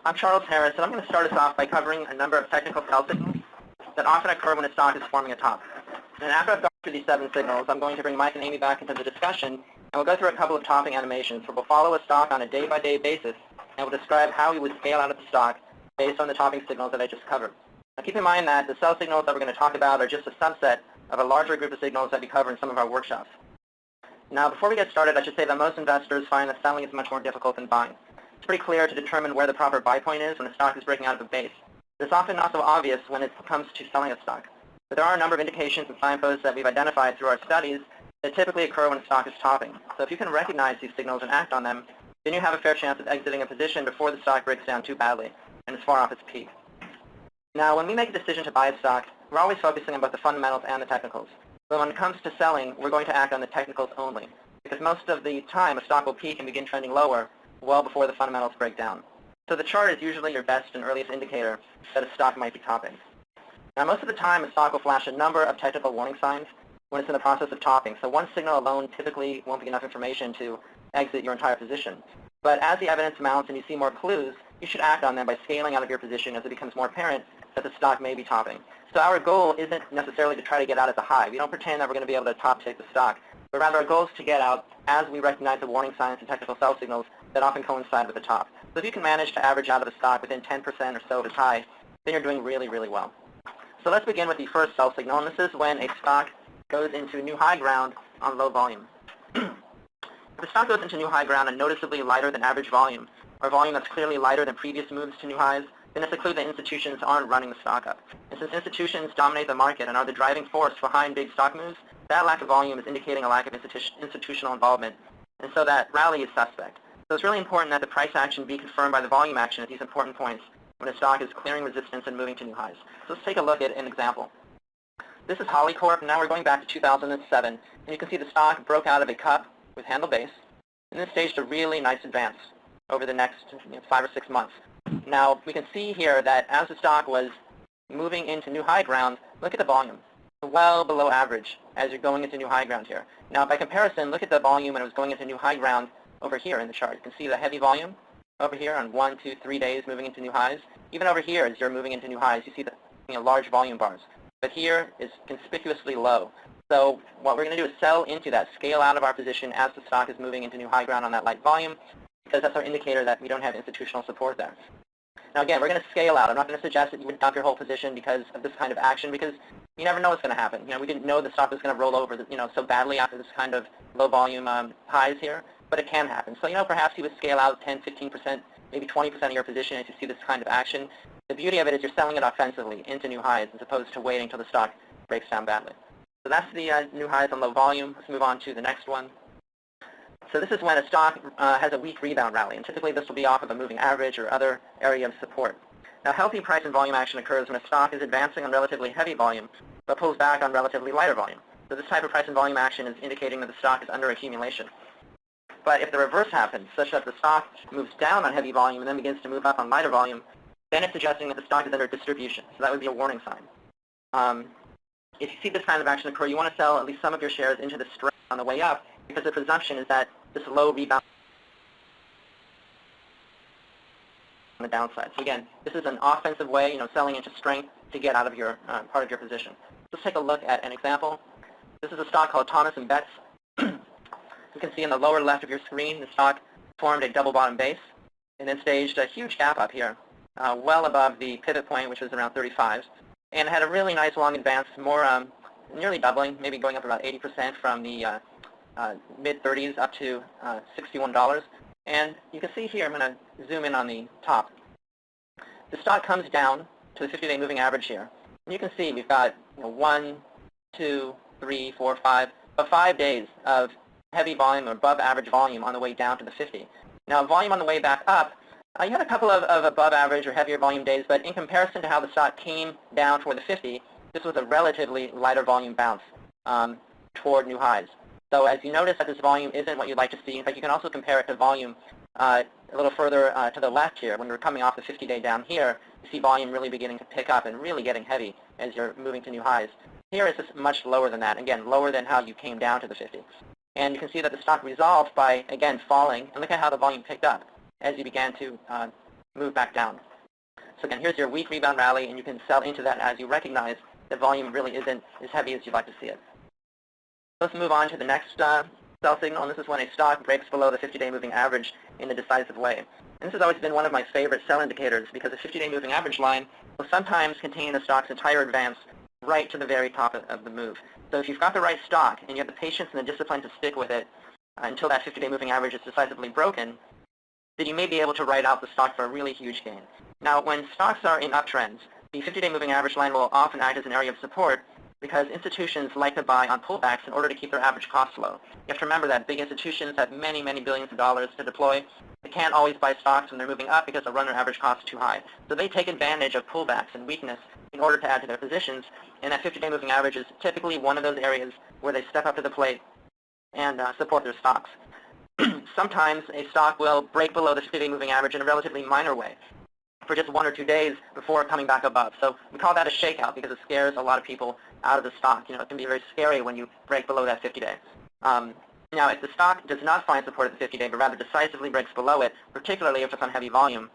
I'm Charles Harris, and I'm going to start us off by covering a number of technical sell signals that often occur when a stock is forming a top. And after I've gone through these 7 signals, I'm going to bring Mike and Amy back into the discussion, and we'll go through a couple of topping animations where we'll follow a stock on a day-by-day basis, and we'll describe how we would scale out of the stock based on the topping signals that I just covered. Now keep in mind that the sell signals that we're going to talk about are just a subset of a larger group of signals that we cover in some of our workshops. Now before we get started, I should say that most investors find that selling is much more difficult than buying. It's pretty clear to determine where the proper buy point is when a stock is breaking out of a base. It's often not so obvious when it comes to selling a stock. But there are a number of indications and signposts that we've identified through our studies that typically occur when a stock is topping. So if you can recognize these signals and act on them, then you have a fair chance of exiting a position before the stock breaks down too badly and is far off its peak. Now, when we make a decision to buy a stock, we're always focusing on both the fundamentals and the technicals. But when it comes to selling, we're going to act on the technicals only, because most of the time a stock will peak and begin trending lower well before the fundamentals break down. So the chart is usually your best and earliest indicator that a stock might be topping. Now most of the time a stock will flash a number of technical warning signs when it's in the process of topping. So one signal alone typically won't be enough information to exit your entire position. But as the evidence mounts and you see more clues, you should act on them by scaling out of your position as it becomes more apparent that the stock may be topping. So our goal isn't necessarily to try to get out at the high. We don't pretend that we're going to be able to top tick the stock, but rather our goal is to get out as we recognize the warning signs and technical sell signals that often coincide with the top. So if you can manage to average out of a stock within 10% or so of its high, then you're doing really, really well. So let's begin with the first sell signal, and this is when a stock goes into new high ground on low volume. If the stock goes into new high ground and noticeably lighter than average volume, or volume that's clearly lighter than previous moves to new highs, then it's a clue that institutions aren't running the stock up. And since institutions dominate the market and are the driving force behind big stock moves, that lack of volume is indicating a lack of institutional involvement, and so that rally is suspect. So it's really important that the price action be confirmed by the volume action at these important points when a stock is clearing resistance and moving to new highs. So let's take a look at an example. This is Hollycorp, and now we're going back to 2007, and you can see the stock broke out of a cup with handle base, and then staged a really nice advance over the next 5 or 6 months. Now we can see here that as the stock was moving into new high ground, look at the volume. Well below average as you're going into new high ground here. Now by comparison, look at the volume when it was going into new high ground over here in the chart. You can see the heavy volume over here on 1, 2, 3 days moving into new highs. Even over here as you're moving into new highs, you see the large volume bars. But here is conspicuously low. So what we're going to do is sell into that, scale out of our position as the stock is moving into new high ground on that light volume, because that's our indicator that we don't have institutional support there. Now again, we're going to scale out. I'm not going to suggest that you would dump your whole position because of this kind of action, because you never know what's going to happen. We didn't know the stock was going to roll over so badly after this kind of low volume highs here, but it can happen. So perhaps you would scale out 10, 15%, maybe 20% of your position as you see this kind of action. The beauty of it is you're selling it offensively into new highs as opposed to waiting until the stock breaks down badly. So that's the new highs on low volume. Let's move on to the next one. So this is when a stock has a weak rebound rally, and typically this will be off of a moving average or other area of support. Now healthy price and volume action occurs when a stock is advancing on relatively heavy volume, but pulls back on relatively lighter volume. So this type of price and volume action is indicating that the stock is under accumulation. But if the reverse happens, such that the stock moves down on heavy volume and then begins to move up on lighter volume, then it's suggesting that the stock is under distribution. So that would be a warning sign. If you see this kind of action occur, you want to sell at least some of your shares into the strength on the way up, because the presumption is that this low rebound on the downside. So again, this is an offensive way, selling into strength to get out of your part of your position. Let's take a look at an example. This is a stock called Thomas & Betts. You can see in the lower left of your screen, the stock formed a double bottom base and then staged a huge gap up here, well above the pivot point, which was around 35, and had a really nice long advance, more nearly doubling, maybe going up about 80% from the mid-30s up to $61. And you can see here, I'm going to zoom in on the top. The stock comes down to the 50-day moving average here. And you can see we've got 1, 2, 3, 4, 5, about 5 days of heavy volume or above average volume on the way down to the 50. Now volume on the way back up, you had a couple of above average or heavier volume days, but in comparison to how the stock came down toward the 50, this was a relatively lighter volume bounce toward new highs. So as you notice that this volume isn't what you'd like to see, in fact you can also compare it to volume a little further to the left here. When we're coming off the 50-day down here, you see volume really beginning to pick up and really getting heavy as you're moving to new highs. Here it's just much lower than that, again, lower than how you came down to the 50. And you can see that the stock resolved by, again, falling, and look at how the volume picked up as you began to move back down. So again, here's your weak rebound rally, and you can sell into that as you recognize that volume really isn't as heavy as you'd like to see it. Let's move on to the next sell signal, and this is when a stock breaks below the 50-day moving average in a decisive way. And this has always been one of my favorite sell indicators because the 50-day moving average line will sometimes contain the stock's entire advance right to the very top of the move. So if you've got the right stock and you have the patience and the discipline to stick with it until that 50-day moving average is decisively broken, then you may be able to write out the stock for a really huge gain. Now, when stocks are in uptrends, the 50-day moving average line will often act as an area of support because institutions like to buy on pullbacks in order to keep their average costs low. You have to remember that big institutions have many, many billions of dollars to deploy. They can't always buy stocks when they're moving up because they'll run their average costs too high. So they take advantage of pullbacks and weakness in order to add to their positions, and that 50-day moving average is typically one of those areas where they step up to the plate and support their stocks. Sometimes a stock will break below the 50-day moving average in a relatively minor way for just 1 or 2 days before coming back above. So we call that a shakeout because it scares a lot of people out of the stock. You know, it can be very scary when you break below that 50-day. Now, if the stock does not find support at the 50-day, but rather decisively breaks below it, particularly if it's on heavy volume,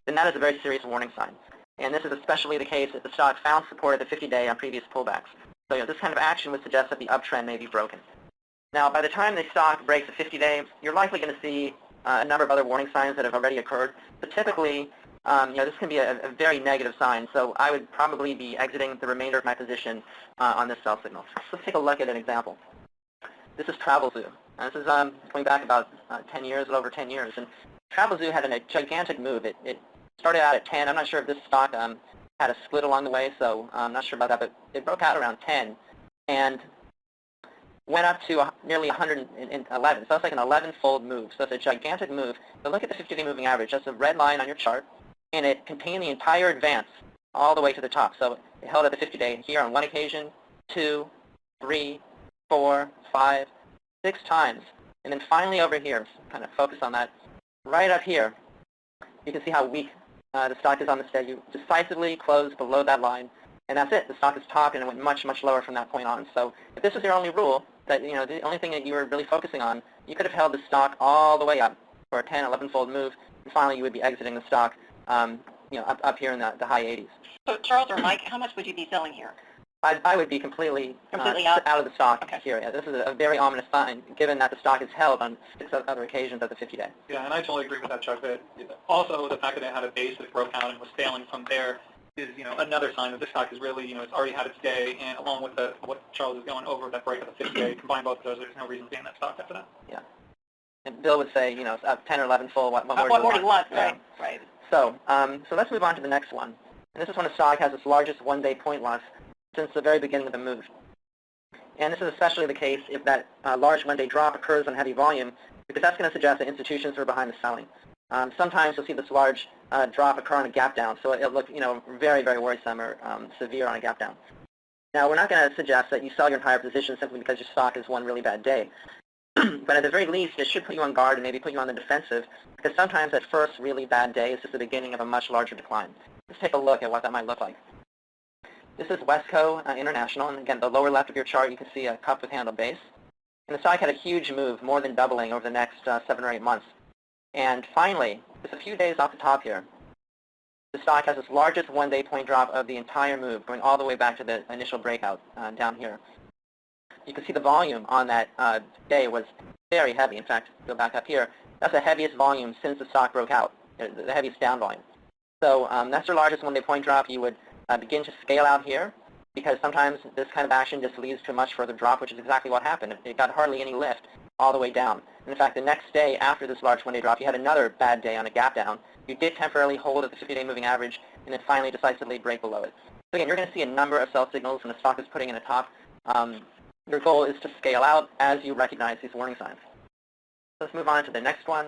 then that is a very serious warning sign. And this is especially the case if the stock found support at the 50-day on previous pullbacks. So this kind of action would suggest that the uptrend may be broken. Now, by the time the stock breaks the 50-day, you're likely going to see a number of other warning signs that have already occurred. But typically, this can be a very negative sign. So I would probably be exiting the remainder of my position on this sell signal. So let's take a look at an example. This is Travelzoo. This is going back about 10 years, a little over 10 years. And Travelzoo had a gigantic move. It started out at 10. I'm not sure if this stock had a split along the way, so I'm not sure about that. But it broke out around 10 and went up to nearly 111. So that's like an 11-fold move. So it's a gigantic move. But look at the 50-day moving average. That's a red line on your chart, and it contained the entire advance all the way to the top. So it held at the 50-day here on one occasion, 2, 3, 4, 5, 6 times. And then finally over here, kind of focus on that, right up here, you can see how weak the stock is on this day. You decisively closed below that line, and that's it. The stock is topped, and it went much, much lower from that point on. So if this was your only rule, that the only thing that you were really focusing on, you could have held the stock all the way up for a 10, 11-fold move, and finally you would be exiting the stock, up here in the high 80s. So Charles or Mike, how much would you be selling here? I would be completely out of the stock okay. here. Yeah, this is a very ominous sign, given that the stock is held on 6 other occasions at the 50-day. Yeah, and I totally agree with that, Chuck. That also the fact that it had a base that broke out and was failing from there is, another sign that the stock is really, it's already had its day, and along with what Charles is going over, that break of the 50-day, combine both of those, there's no reason to be in that stock after that. Yeah. And Bill would say, it's up 10 or 11-fold. What more do you want? Right, right. So let's move on to the next one. And this is when a stock has its largest one-day point loss since the very beginning of the move. And this is especially the case if that large one-day drop occurs on heavy volume, because that's going to suggest that institutions are behind the selling. Sometimes you'll see this large drop occur on a gap down, so it'll look, very, very worrisome or severe on a gap down. Now, we're not going to suggest that you sell your entire position simply because your stock has one really bad day. But at the very least, it should put you on guard and maybe put you on the defensive, because sometimes that first really bad day is just the beginning of a much larger decline. Let's take a look at what that might look like. This is Wesco International, and again, the lower left of your chart, you can see a cup with handle base. And the stock had a huge move, more than doubling over the next 7 or 8 months. And finally, just a few days off the top here, the stock has its largest one-day point drop of the entire move, going all the way back to the initial breakout down here. You can see the volume on that day was very heavy. In fact, go back up here, that's the heaviest volume since the stock broke out, the heaviest down volume. So that's your largest one-day point drop. You would begin to scale out here, because sometimes this kind of action just leads to a much further drop, which is exactly what happened. It got hardly any lift all the way down. And in fact, the next day after this large one-day drop, you had another bad day on a gap down. You did temporarily hold at the 50-day moving average, and then finally decisively break below it. So again, you're going to see a number of sell signals when the stock is putting in a top. Your goal is to scale out as you recognize these warning signs. So let's move on to the next one.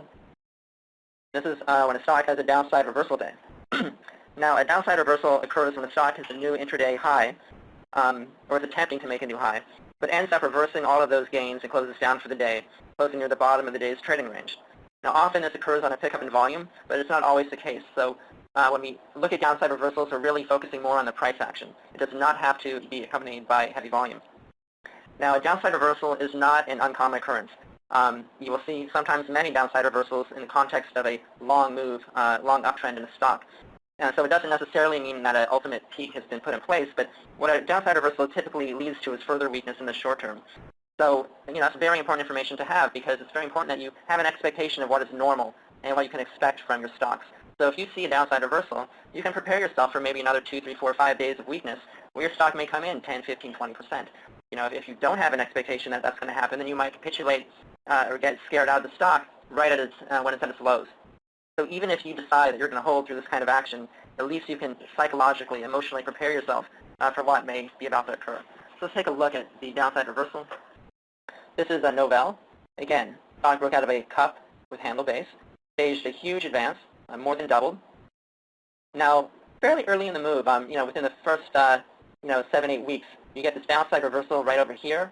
This is when a stock has a downside reversal day. Now, a downside reversal occurs when the stock hits a new intraday high, or is attempting to make a new high, but ends up reversing all of those gains and closes down for the day, closing near the bottom of the day's trading range. Now, often this occurs on a pickup in volume, but it's not always the case. So when we look at downside reversals, we're really focusing more on the price action. It does not have to be accompanied by heavy volume. Now, a downside reversal is not an uncommon occurrence. you will see sometimes many downside reversals in the context of a long move, long uptrend in the stock. So it doesn't necessarily mean that an ultimate peak has been put in place, but what a downside reversal typically leads to is further weakness in the short term. So, that's very important information to have, because it's very important that you have an expectation of what is normal and what you can expect from your stocks. So if you see a downside reversal, you can prepare yourself for maybe another 2, 3, 4, 5 days of weakness where your stock may come in 10, 15, 20%. If you don't have an expectation that that's going to happen, then you might capitulate or get scared out of the stock right at when it's at its lows. So even if you decide that you're going to hold through this kind of action, at least you can psychologically, emotionally prepare yourself for what may be about to occur. So let's take a look at the downside reversal. This is a Novell. Again, stock broke out of a cup with handle base, staged a huge advance, more than doubled. Now, fairly early in the move, within the first 7, 8 weeks, you get this downside reversal right over here,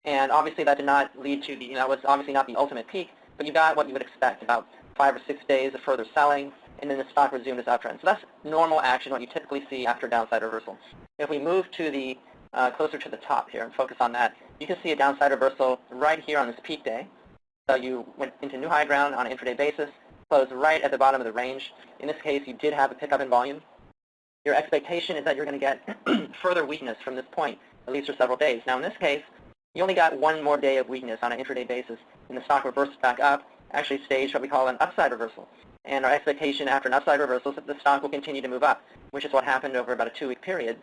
and obviously that did not lead to that was obviously not the ultimate peak, but you got what you would expect, about 5 or 6 days of further selling, and then the stock resumed its uptrend. So that's normal action, what you typically see after downside reversal. If we move to the closer to the top here and focus on that, you can see a downside reversal right here on this peak day. So you went into new high ground on an intraday basis, closed right at the bottom of the range. In this case, you did have a pickup in volume. Your expectation is that you're going to get further weakness from this point, at least for several days. Now in this case, you only got one more day of weakness on an intraday basis, and the stock reversed back up, actually staged what we call an upside reversal. And our expectation after an upside reversal is that the stock will continue to move up, which is what happened over about a 2-week period.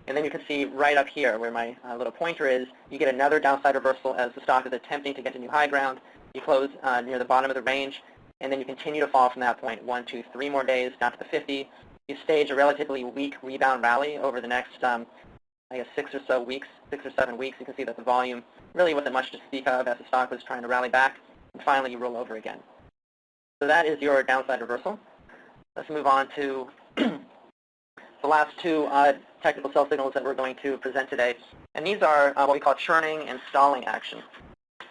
And then you can see right up here where my little pointer is, you get another downside reversal as the stock is attempting to get to new high ground. You close near the bottom of the range, and then you continue to fall from that point 1, 2, 3 more days down to the 50. You stage a relatively weak rebound rally over the next, 6 or 7 weeks. You can see that the volume really wasn't much to speak of as the stock was trying to rally back, and finally you roll over again. So that is your downside reversal. Let's move on to the last two technical sell signals that we're going to present today. And these are what we call churning and stalling action.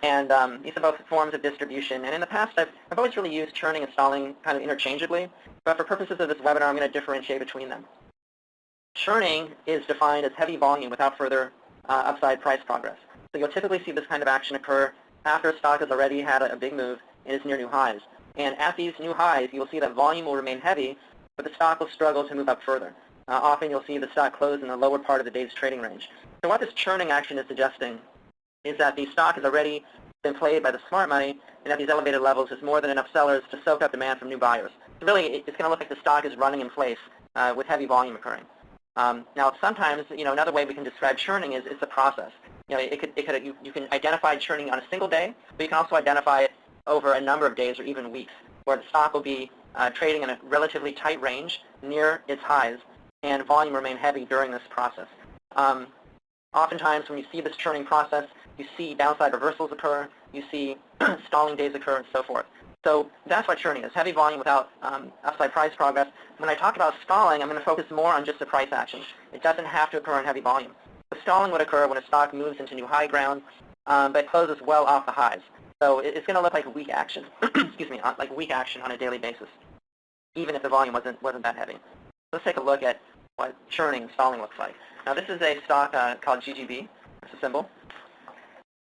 And these are both forms of distribution. And in the past, I've always really used churning and stalling kind of interchangeably. But for purposes of this webinar, I'm going to differentiate between them. Churning is defined as heavy volume without further upside price progress. So you'll typically see this kind of action occur after a stock has already had a big move and is near new highs. And at these new highs, you'll see that volume will remain heavy, but the stock will struggle to move up further. Often you'll see the stock close in the lower part of the day's trading range. So what this churning action is suggesting is that the stock has already been played by the smart money, and at these elevated levels there's more than enough sellers to soak up demand from new buyers. So really, it's going to look like the stock is running in place with heavy volume occurring. Now, sometimes, another way we can describe churning is it's a process. You can identify churning on a single day, but you can also identify it over a number of days or even weeks, where the stock will be trading in a relatively tight range near its highs, and volume remain heavy during this process. Oftentimes, when you see this churning process, you see downside reversals occur, you see stalling days occur, and so forth. So that's what churning is, heavy volume without upside price progress. When I talk about stalling, I'm going to focus more on just the price action. It doesn't have to occur in heavy volume. The stalling would occur when a stock moves into new high ground, but closes well off the highs. So it's going to look like weak action, excuse me, like weak action on a daily basis, even if the volume wasn't that heavy. Let's take a look at what churning and stalling looks like. Now this is a stock called GGB. It's a symbol.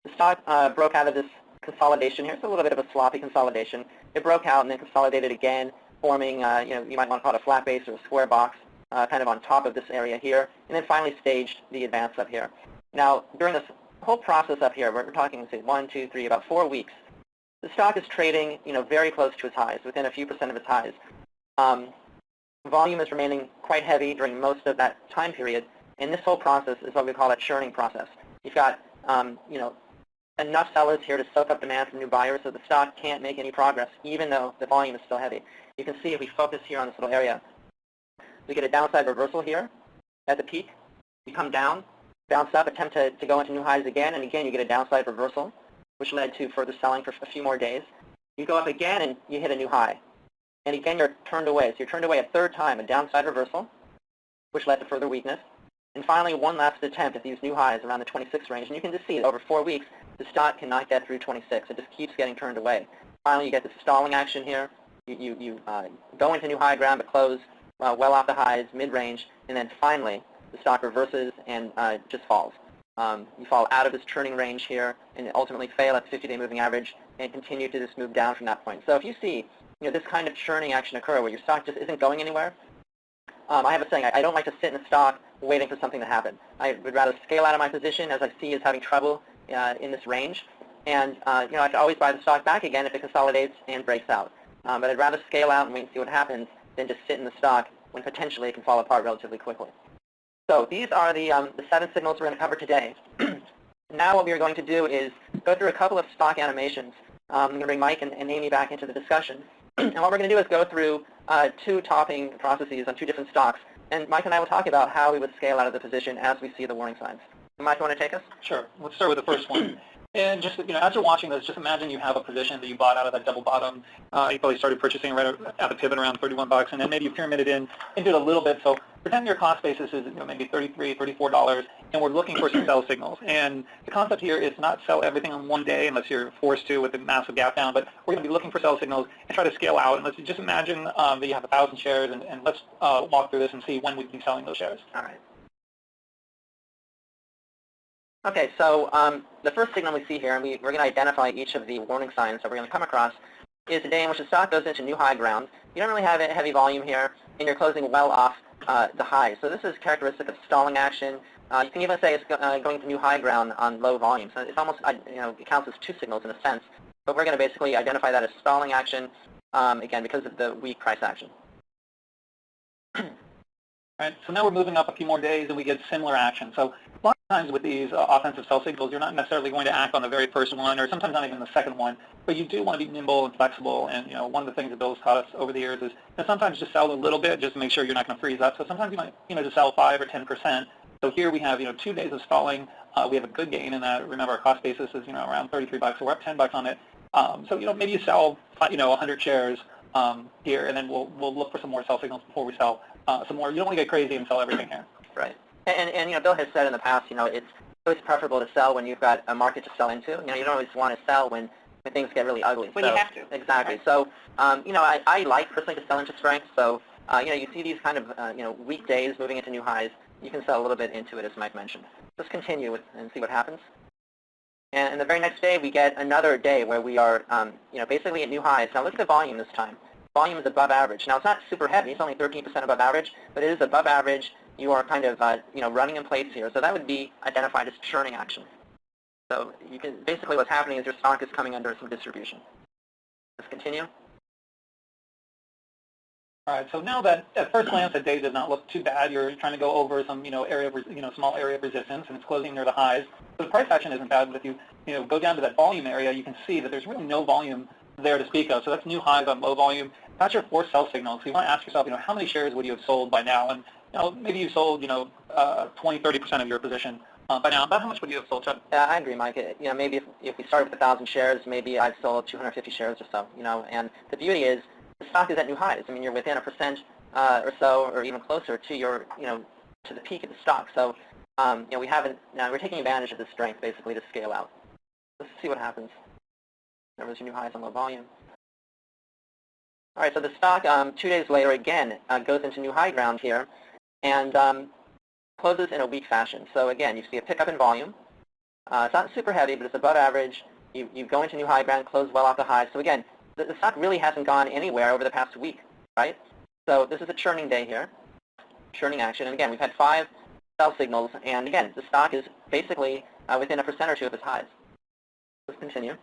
The stock broke out of this consolidation here. It's a little bit of a sloppy consolidation. It broke out and then consolidated again, forming, you might want to call it a flat base or a square box, kind of on top of this area here, and then finally staged the advance up here. Now, during this whole process up here, we're talking, say, 1, 2, 3, about 4 weeks, the stock is trading, very close to its highs, within a few percent of its highs. Volume is remaining quite heavy during most of that time period, and this whole process is what we call a churning process. You've got, enough sellers here to soak up demand from new buyers, so the stock can't make any progress, even though the volume is still heavy. You can see if we focus here on this little area, we get a downside reversal here at the peak. You come down, bounce up, attempt to go into new highs again, and again you get a downside reversal, which led to further selling for a few more days. You go up again and you hit a new high. And again you're turned away. So you're turned away a third time, a downside reversal, which led to further weakness. And finally, one last attempt at these new highs around the 26 range. And you can just see that over 4 weeks, the stock cannot get through 26. It just keeps getting turned away. Finally, you get this stalling action here. You go into new high ground but close well off the highs, mid-range, and then finally the stock reverses and just falls. you fall out of this churning range here and ultimately fail at the 50-day moving average and continue to just move down from that point. So if you see this kind of churning action occur where your stock just isn't going anywhere, I have a saying, I don't like to sit in a stock waiting for something to happen. I would rather scale out of my position as I see is having trouble in this range, and I can always buy the stock back again if it consolidates and breaks out. But I'd rather scale out and wait and see what happens than just sit in the stock when potentially it can fall apart relatively quickly. So these are the 7 signals we're going to cover today. Now what we are going to do is go through a couple of stock animations. I'm going to bring Mike and Amy back into the discussion. And what we're going to do is go through 2 topping processes on 2 different stocks. And Mike and I will talk about how we would scale out of the position as we see the warning signs. Mike, you want to take us? Sure. Let's start with the first one. And just, as you're watching this, just imagine you have a position that you bought out of that double bottom. You probably started purchasing right at the pivot around 31 bucks, and then maybe you pyramided into it a little bit. So pretend your cost basis is maybe $33, $34, and we're looking for some sell signals. And the concept here is not sell everything on one day unless you're forced to with a massive gap down, but we're going to be looking for sell signals and try to scale out. And let's just imagine that you have 1,000 shares, and let's walk through this and see when we'd be selling those shares. All right. Okay, so the first signal we see here, and we're going to identify each of the warning signs that we're going to come across, is the day in which the stock goes into new high ground. You don't really have a heavy volume here, and you're closing well off the high. So this is characteristic of stalling action. You can even say it's going to new high ground on low volume. So it's almost, it counts as 2 signals in a sense. But we're going to basically identify that as stalling action, again, because of the weak price action. All right, so now we're moving up a few more days and we get similar action. So a lot of times with these offensive sell signals, you're not necessarily going to act on the very first one or sometimes not even the second one, but you do want to be nimble and flexible. And one of the things that Bill's taught us over the years is sometimes just sell a little bit just to make sure you're not going to freeze up. So sometimes you might just sell 5 or 10%. So here we have 2 days of stalling. We have a good gain in that. Remember, our cost basis is around 33 bucks, so we're up 10 bucks on it. So maybe you sell 100 shares here, and then we'll look for some more sell signals before we sell some more. You don't want to get crazy and sell everything here. Right. And Bill has said in the past, it's always preferable to sell when you've got a market to sell into. You don't always want to sell when things get really ugly. When you have to. Exactly. Right. So, I like personally to sell into strength. So, you see these kind of, weak days moving into new highs. You can sell a little bit into it, as Mike mentioned. Let's continue and see what happens. And the very next day, we get another day where we are, basically at new highs. Now, look at the volume this time. Volume is above average. Now, it's not super heavy. It's only 13% above average, but it is above average. You are kind of, running in place here. So that would be identified as churning action. So you can basically what's happening is your stock is coming under some distribution. Let's continue. All right. So now that at first glance that day does not look too bad, you're trying to go over some area of small area of resistance, and it's closing near the highs. So the price action isn't bad, but if you go down to that volume area, you can see that there's really no volume there to speak of. So that's new highs on low volume. That's your forced sell signal. So you want to ask yourself, how many shares would you have sold by now? And maybe you sold 20, 30% of your position by now. About how much would you have sold, Chuck? Yeah, I agree, Mike. Maybe if we started with 1,000 shares, maybe I've sold 250 shares or so. And the beauty is the stock is at new highs. I mean, you're within 1% or so, or even closer to your, to the peak of the stock. So, we're taking advantage of this strength basically to scale out. Let's see what happens. There was your new highs on low volume. All right, so the stock 2 days later again goes into new high ground here and closes in a weak fashion. So again, you see a pickup in volume. It's not super heavy, but it's above average. You go into new high ground, close well off the highs. So again, the stock really hasn't gone anywhere over the past week, right? So this is a churning day here, churning action. And again, we've had 5 sell signals, and again, the stock is basically within 1% or 2 of its highs. Let's continue.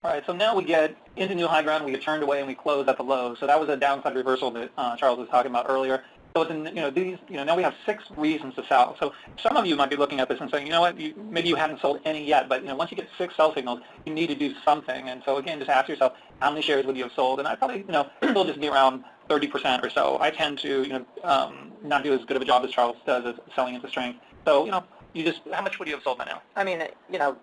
All right, so now we get into new high ground, we get turned away, and we close at the low. So that was a downside reversal that Charles was talking about earlier. So it's now we have 6 reasons to sell. So some of you might be looking at this and saying, what, maybe you haven't sold any yet, but once you get 6 sell signals, you need to do something. And so again, just ask yourself, how many shares would you have sold? And I probably, still just be around 30% or so. I tend to, not do as good of a job as Charles does as selling into strength. So, how much would you have sold by now? I mean,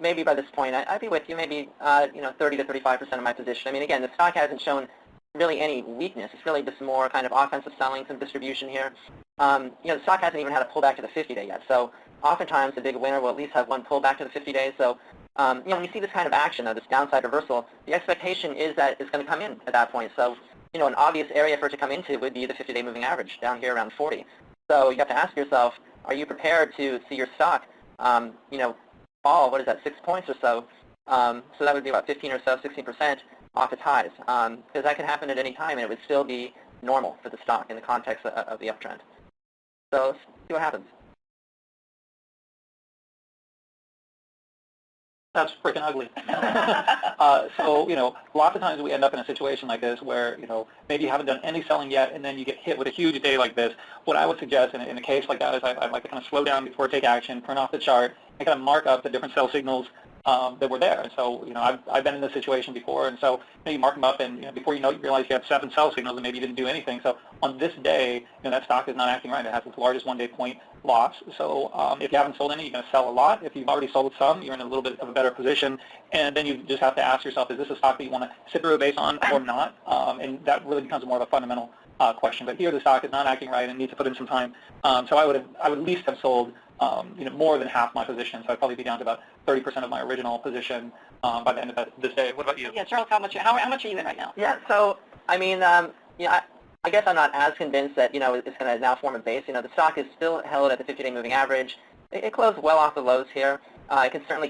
maybe by this point, I'd be with you, maybe, 30 to 35% of my position. I mean, again, the stock hasn't shown really any weakness. It's really just more kind of offensive selling, some distribution here. The stock hasn't even had a pullback to the 50-day yet. So oftentimes the big winner will at least have one pullback to the 50 days. So, when you see this kind of action, this downside reversal, the expectation is that it's going to come in at that point. So, an obvious area for it to come into would be the 50-day moving average down here around 40. So you have to ask yourself, are you prepared to see your stock, fall, what is that, 6 points or so? So that would be about 15 or so, 16% off its highs. Because that can happen at any time, and it would still be normal for the stock in the context of the uptrend. So let's see what happens. That's freaking ugly. So, lots of times we end up in a situation like this where, maybe you haven't done any selling yet, and then you get hit with a huge day like this. What I would suggest in a case like that is I'd like to kind of slow down before I take action, print off the chart, and kind of mark up the different sell signals that were there. And so, I've been in this situation before, and so you mark them up, and before you know it, you realize you have 7 sell signals, and maybe you didn't do anything. So on this day, that stock is not acting right. It has its largest one-day point loss. So if you haven't sold any, you're going to sell a lot. If you've already sold some, you're in a little bit of a better position. And then you just have to ask yourself, is this a stock that you want to sit through a base on or not? And that really becomes more of a fundamental question. But here the stock is not acting right and needs to put in some time. So I would at least have sold more than half my position. So I'd probably be down to about 30% of my original position by the end of this day. What about you? Yeah, Charles, how much are you in right now? Yeah, so, I mean, I guess I'm not as convinced that, it's going to now form a base. The stock is still held at the 50-day moving average. It closed well off the lows here. It can certainly